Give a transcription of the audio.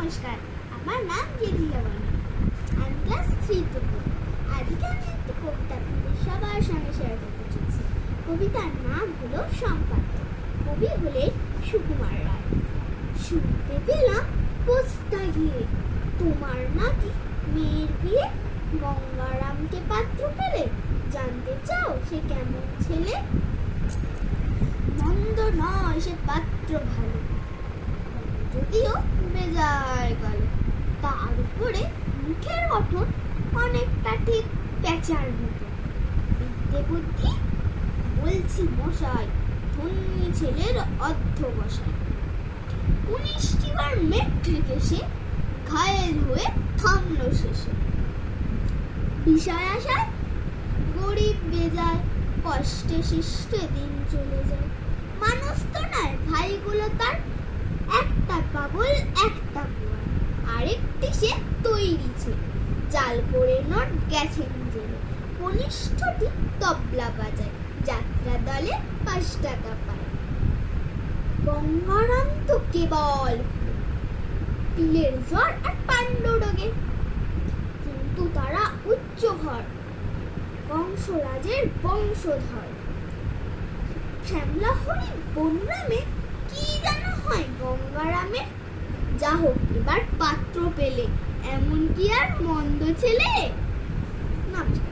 নমস্কার, আমার নাম জেজিলা বানু। আমি ক্লাস 3 তে পড়ি। আজকে আমি একটা কবিতা আপনাদের সবার সঙ্গে শেয়ার করতে চাইছি। কবিতার নাম হলো সম্পাদক। কবি হলেন সুকুমার রায়। শুনতে পেলাম পোস্তা গিয়ে তোমার নাকি মেয়ের বিয়ে, গঙ্গারামকে পাত্র পেলে, জানতে চাও সে কেমন ছেলে? মন্দ নয় সে পাত্র ভালো, যদিও বেজায় গেল। তার উপরে মুখের গঠন অনেকটা ঠিক পেঁচার মতো। বিদ্যে বুদ্ধি বলছি মশাই, ধন্যী ছেলের অধ্যবসায়। 19টি বার মেট্রিক এসে ঘায়েল হয়ে থামলো শেষে। বিষয় আশায় গরিব বেজায়, কষ্টে শিষ্টে দিন চলে যায়। মানুষ তো নয় ভাইগুলো তার, একটা পাগল একটা পোয়ার, আরেকটি সে তৈরি ছেলে। জাল করে নোট গেছেন জেলে, কনিষ্ঠটি তবলা বাজায়, যাত্রা দলে 5 টাকা পায়। গঙ্গারাম তো কেবল তিলের জ্বর আর পাণ্ডুরোগে, কিন্তু তারা উচ্চ ঘর, কংসরাজের বংশধর। শ্যামলা হরি বনরামে কি যেন হয় গঙ্গারামের। যা হোক, এবার পাত্র পেলে, এমন কি আর মন্দ ছেলে? নমস্কার।